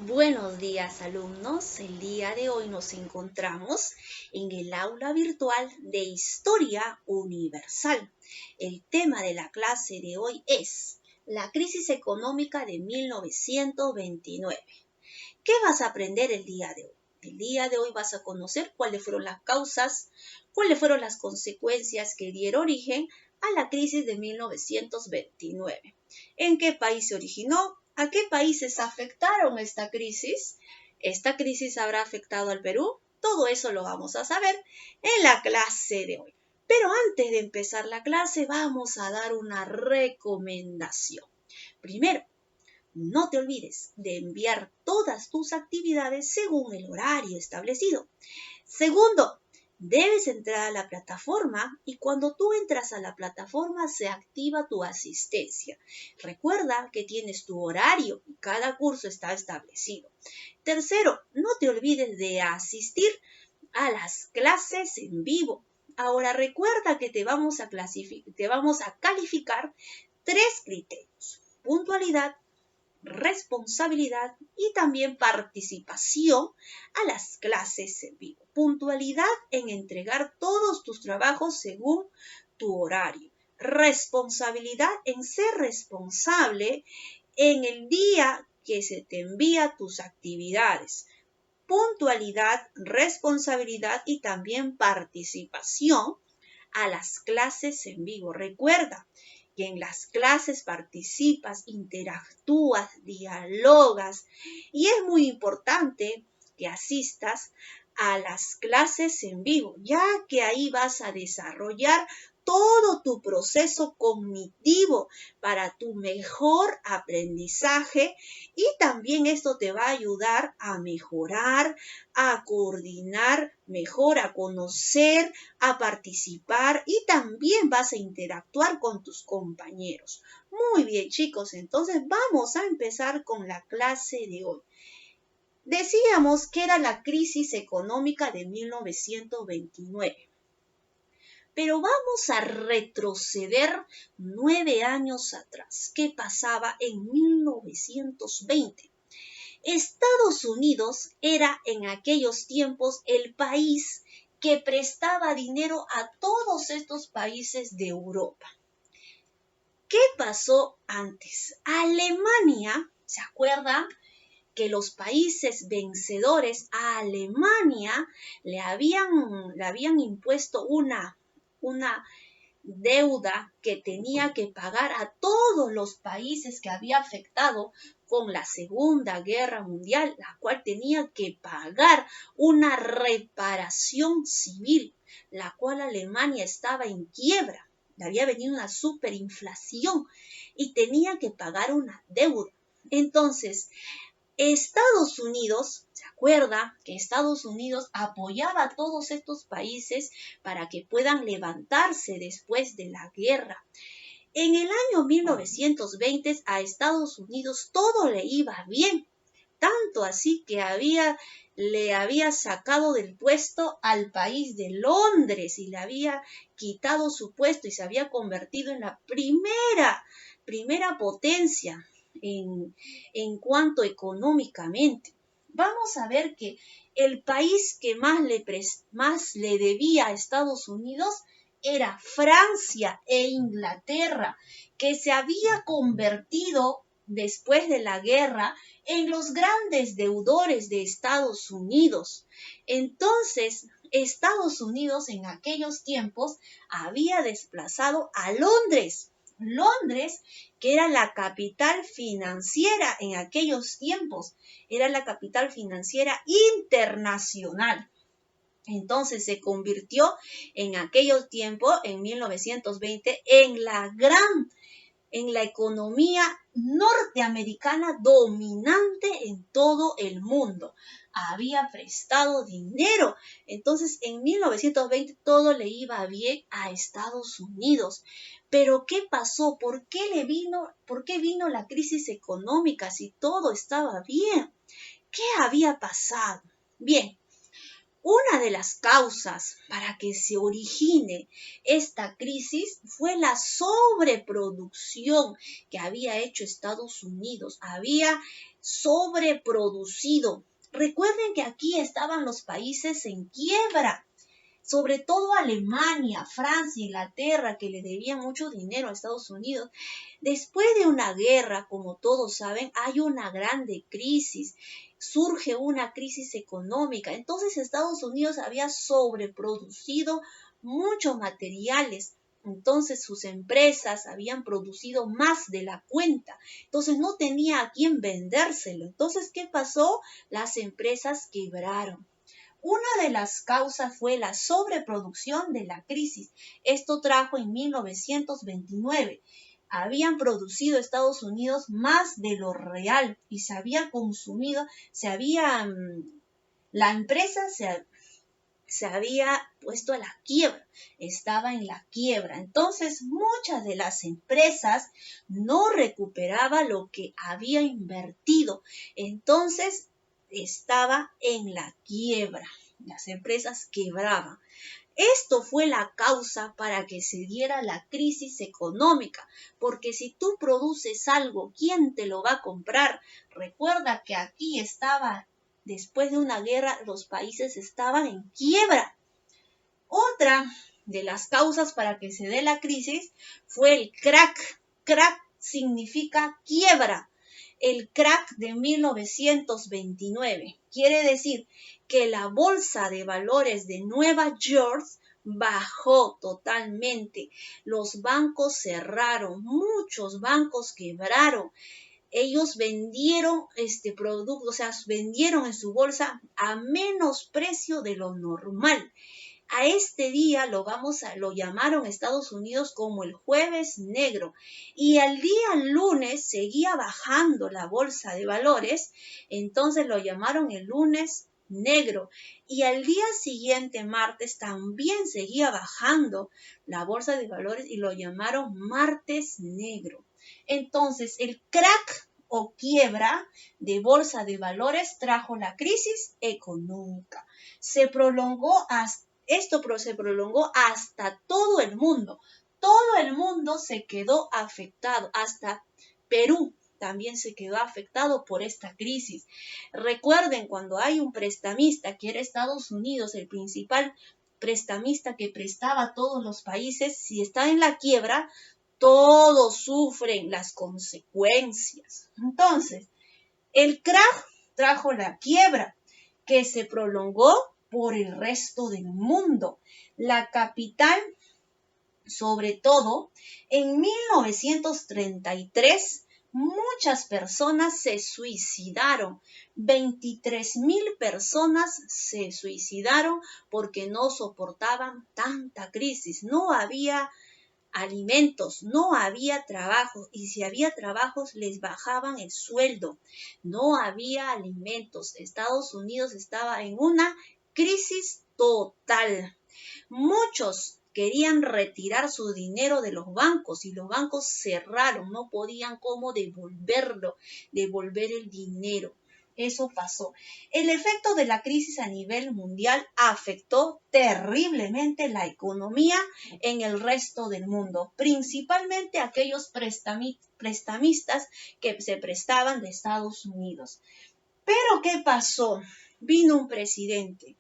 Buenos días, alumnos. El día de hoy nos encontramos en el aula virtual de Historia Universal. El tema de la clase de hoy es la crisis económica de 1929. ¿Qué vas a aprender el día de hoy? El día de hoy vas a conocer cuáles fueron las causas, cuáles fueron las consecuencias que dieron origen a la crisis de 1929. ¿En qué país se originó? ¿A qué países afectaron esta crisis? ¿Esta crisis habrá afectado al Perú? Todo eso lo vamos a saber en la clase de hoy. Pero antes de empezar la clase vamos a dar una recomendación. Primero, no te olvides de enviar todas tus actividades según el horario establecido. Segundo, debes entrar a la plataforma y cuando tú entras a la plataforma se activa tu asistencia. Recuerda que tienes tu horario y cada curso está establecido. Tercero, no te olvides de asistir a las clases en vivo. Ahora recuerda que te vamos a calificar 3 criterios: puntualidad, responsabilidad y también participación a las clases en vivo. Puntualidad en entregar todos tus trabajos según tu horario. Responsabilidad en ser responsable en el día que se te envía tus actividades. Puntualidad, responsabilidad y también participación a las clases en vivo. Recuerda que en las clases participas, interactúas, dialogas y es muy importante que asistas a las clases en vivo, ya que ahí vas a desarrollar todo tu proceso cognitivo para tu mejor aprendizaje y también esto te va a ayudar a mejorar, a coordinar mejor, a conocer, a participar y también vas a interactuar con tus compañeros. Muy bien, chicos, entonces vamos a empezar con la clase de hoy. Decíamos que era la crisis económica de 1929. Pero vamos a retroceder 9 años atrás. ¿Qué pasaba en 1920? Estados Unidos era en aquellos tiempos el país que prestaba dinero a todos estos países de Europa. ¿Qué pasó antes? Alemania, ¿se acuerdan? Que los países vencedores a Alemania le habían impuesto una deuda que tenía que pagar a todos los países que había afectado con la Segunda Guerra Mundial, la cual tenía que pagar una reparación civil, la cual Alemania estaba en quiebra. Le había venido una superinflación y tenía que pagar una deuda. Entonces, Estados Unidos, ¿se acuerda que Estados Unidos apoyaba a todos estos países para que puedan levantarse después de la guerra? En el año 1920 a Estados Unidos todo le iba bien, tanto así que le había sacado del puesto al país de Londres y le había quitado su puesto y se había convertido en la primera potencia en cuanto económicamente. Vamos a ver que el país que más le debía a Estados Unidos era Francia e Inglaterra, que se había convertido después de la guerra en los grandes deudores de Estados Unidos. Entonces, Estados Unidos en aquellos tiempos había desplazado a Londres. Londres, que era la capital financiera en aquellos tiempos, era la capital financiera internacional. Entonces se convirtió en aquellos tiempos, en 1920, en la economía norteamericana dominante en todo el mundo. Había prestado dinero. Entonces, en 1920 todo le iba bien a Estados Unidos. Pero ¿qué pasó? ¿Por qué vino la crisis económica si todo estaba bien? ¿Qué había pasado? Bien, una de las causas para que se origine esta crisis fue la sobreproducción que había hecho Estados Unidos. Había sobreproducido. Recuerden que aquí estaban los países en quiebra, sobre todo Alemania, Francia, Inglaterra, que le debían mucho dinero a Estados Unidos. Después de una guerra, como todos saben, hay una grande crisis, surge una crisis económica. Entonces Estados Unidos había sobreproducido muchos materiales. Entonces sus empresas habían producido más de la cuenta. Entonces no tenía a quién vendérselo. Entonces, ¿qué pasó? Las empresas quebraron. Una de las causas fue la sobreproducción de la crisis. Esto trajo en 1929. Habían producido Estados Unidos más de lo real y se había consumido, la empresa se había puesto a la quiebra, estaba en la quiebra. Entonces, muchas de las empresas no recuperaban lo que había invertido. Entonces, estaba en la quiebra. Las empresas quebraban. Esto fue la causa para que se diera la crisis económica, porque si tú produces algo, ¿quién te lo va a comprar? Recuerda que aquí estaba, después de una guerra, los países estaban en quiebra. Otra de las causas para que se dé la crisis fue el crack. Crack significa quiebra. El crack de 1929. Quiere decir que la bolsa de valores de Nueva York bajó totalmente. Los bancos cerraron, muchos bancos quebraron. Ellos vendieron este producto, o sea, vendieron en su bolsa a menos precio de lo normal. A este día lo llamaron Estados Unidos como el jueves negro y al día lunes seguía bajando la bolsa de valores, entonces lo llamaron el lunes negro y al día siguiente, martes, también seguía bajando la bolsa de valores y lo llamaron martes negro. Entonces el crack o quiebra de bolsa de valores trajo la crisis económica. Esto se prolongó hasta todo el mundo. Todo el mundo se quedó afectado, hasta Perú también se quedó afectado por esta crisis. Recuerden, cuando hay un prestamista que era Estados Unidos, el principal prestamista que prestaba a todos los países, si está en la quiebra, todos sufren las consecuencias. Entonces, el crack trajo la quiebra que se prolongó por el resto del mundo. La capital, sobre todo, en 1933, muchas personas se suicidaron. 23,000 personas se suicidaron porque no soportaban tanta crisis. No había alimentos, no había trabajo y si había trabajos les bajaban el sueldo, no había alimentos. Estados Unidos estaba en una crisis total. Muchos querían retirar su dinero de los bancos y los bancos cerraron, no podían cómo devolver el dinero. Eso pasó. El efecto de la crisis a nivel mundial afectó terriblemente la economía en el resto del mundo, principalmente aquellos prestamistas que se prestaban de Estados Unidos. Pero ¿qué pasó? Vino un presidente.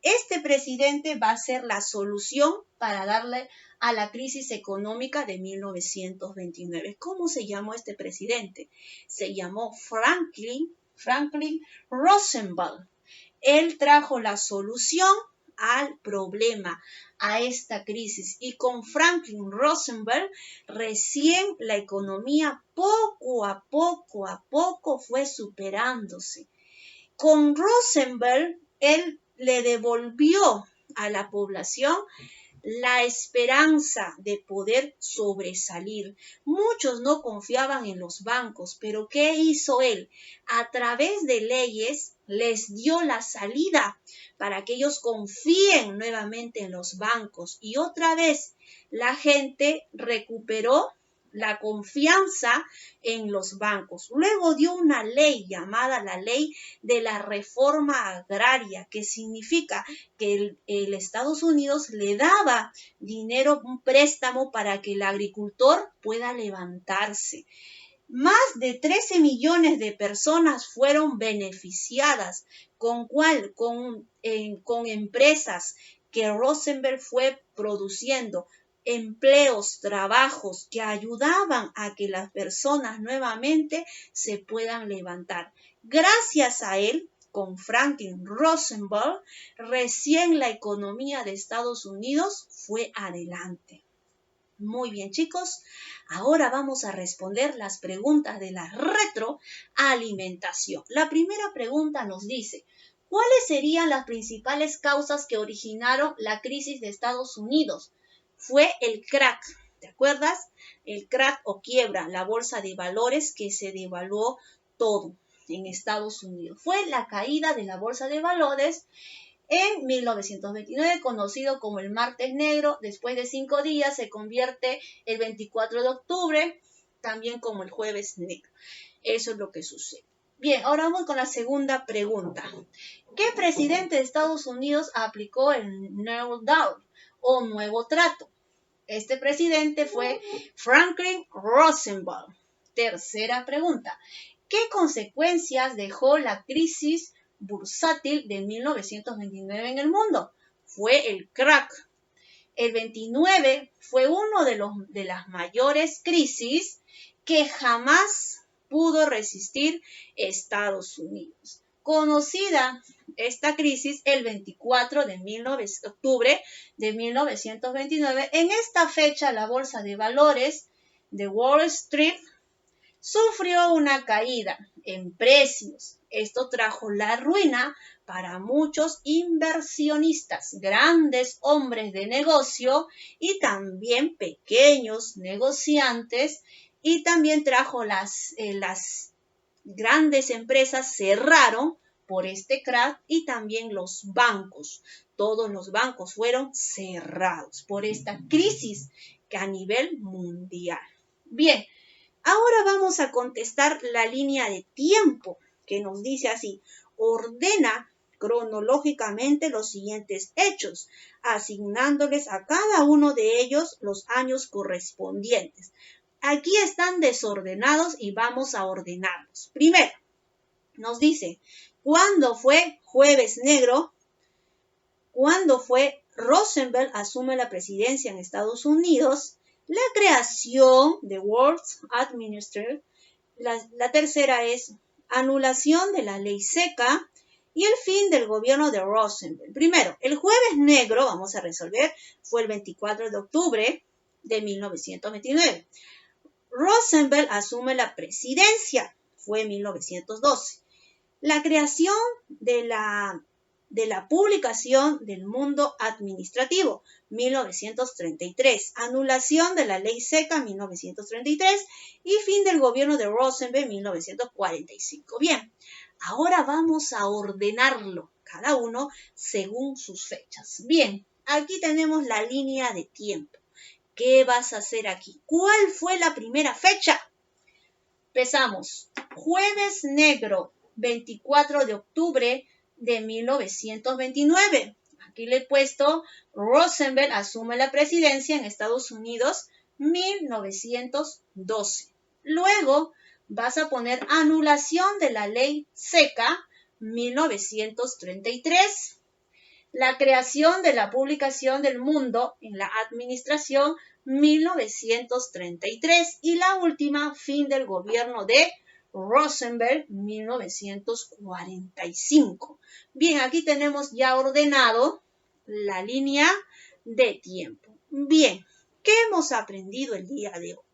Este presidente va a ser la solución para darle a la crisis económica de 1929. ¿Cómo se llamó este presidente? Se llamó Franklin Roosevelt. Él trajo la solución al problema, a esta crisis. Y con Franklin Roosevelt, recién la economía poco a poco fue superándose. Con Roosevelt, él le devolvió a la población la esperanza de poder sobresalir. Muchos no confiaban en los bancos, pero ¿qué hizo él? A través de leyes les dio la salida para que ellos confíen nuevamente en los bancos y otra vez la gente recuperó la confianza en los bancos. Luego dio una ley llamada la ley de la reforma agraria, que significa que el Estados Unidos le daba dinero, un préstamo para que el agricultor pueda levantarse. Más de 13 millones de personas fueron beneficiadas con empresas que Rosenberg fue produciendo, empleos, trabajos que ayudaban a que las personas nuevamente se puedan levantar. Gracias a él, con Franklin Roosevelt, recién la economía de Estados Unidos fue adelante. Muy bien, chicos, ahora vamos a responder las preguntas de la retroalimentación. La primera pregunta nos dice, ¿cuáles serían las principales causas que originaron la crisis de Estados Unidos? Fue el crack, ¿te acuerdas? El crack o quiebra, la bolsa de valores que se devaluó todo en Estados Unidos. Fue la caída de la bolsa de valores en 1929, conocido como el Martes Negro. Después de 5 días se convierte el 24 de octubre, también como el Jueves Negro. Eso es lo que sucede. Bien, ahora vamos con la segunda pregunta. ¿Qué presidente de Estados Unidos aplicó el New Deal o Nuevo Trato? Este presidente fue Franklin Roosevelt. Tercera pregunta. ¿Qué consecuencias dejó la crisis bursátil de 1929 en el mundo? Fue el crack. El 29 fue uno de las mayores crisis que jamás pudo resistir Estados Unidos. Conocida esta crisis el 24 de octubre de 1929. En esta fecha la bolsa de valores de Wall Street sufrió una caída en precios. Esto trajo la ruina para muchos inversionistas, grandes hombres de negocio y también pequeños negociantes, y también trajo las grandes empresas cerraron por este crack, y también los bancos. Todos los bancos fueron cerrados por esta crisis que a nivel mundial. Bien, ahora vamos a contestar la línea de tiempo que nos dice así: ordena cronológicamente los siguientes hechos, asignándoles a cada uno de ellos los años correspondientes. Aquí están desordenados y vamos a ordenarlos. Primero, nos dice, ¿cuándo fue Jueves Negro? ¿Cuándo fue Roosevelt asume la presidencia en Estados Unidos? La creación de World Administrator. La tercera es anulación de la ley seca y el fin del gobierno de Roosevelt. Primero, el Jueves Negro, vamos a resolver, fue el 24 de octubre de 1929. Roosevelt asume la presidencia, fue en 1912. La creación de la publicación del Mundo Administrativo, 1933. Anulación de la ley seca, 1933. Y fin del gobierno de Roosevelt, 1945. Bien, ahora vamos a ordenarlo, cada uno según sus fechas. Bien, aquí tenemos la línea de tiempo. ¿Qué vas a hacer aquí? ¿Cuál fue la primera fecha? Empezamos. Jueves Negro, 24 de octubre de 1929. Aquí le he puesto, Roosevelt asume la presidencia en Estados Unidos, 1912. Luego vas a poner anulación de la ley seca, 1933. La creación de la publicación del Mundo en la Administración, 1933. Y la última, fin del gobierno de Roosevelt, 1945. Bien, aquí tenemos ya ordenado la línea de tiempo. Bien, ¿qué hemos aprendido el día de hoy?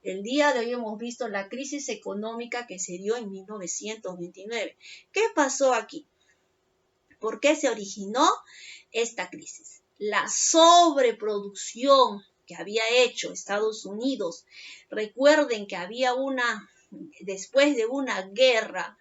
El día de hoy hemos visto la crisis económica que se dio en 1929. ¿Qué pasó aquí? ¿Por qué se originó esta crisis? La sobreproducción que había hecho Estados Unidos. Recuerden que había después de una guerra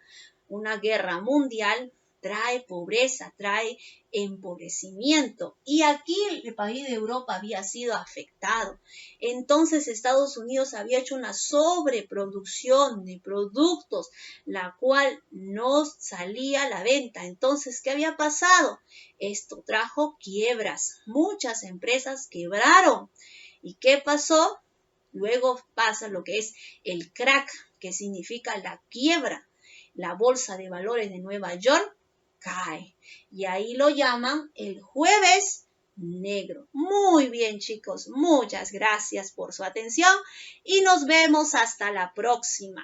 mundial, trae pobreza, trae empobrecimiento. Y aquí el país de Europa había sido afectado. Entonces Estados Unidos había hecho una sobreproducción de productos, la cual no salía a la venta. Entonces, ¿qué había pasado? Esto trajo quiebras. Muchas empresas quebraron. ¿Y qué pasó? Luego pasa lo que es el crack, que significa la quiebra. La bolsa de valores de Nueva York cae. Y ahí lo llaman el jueves negro. Muy bien, chicos. Muchas gracias por su atención y nos vemos hasta la próxima.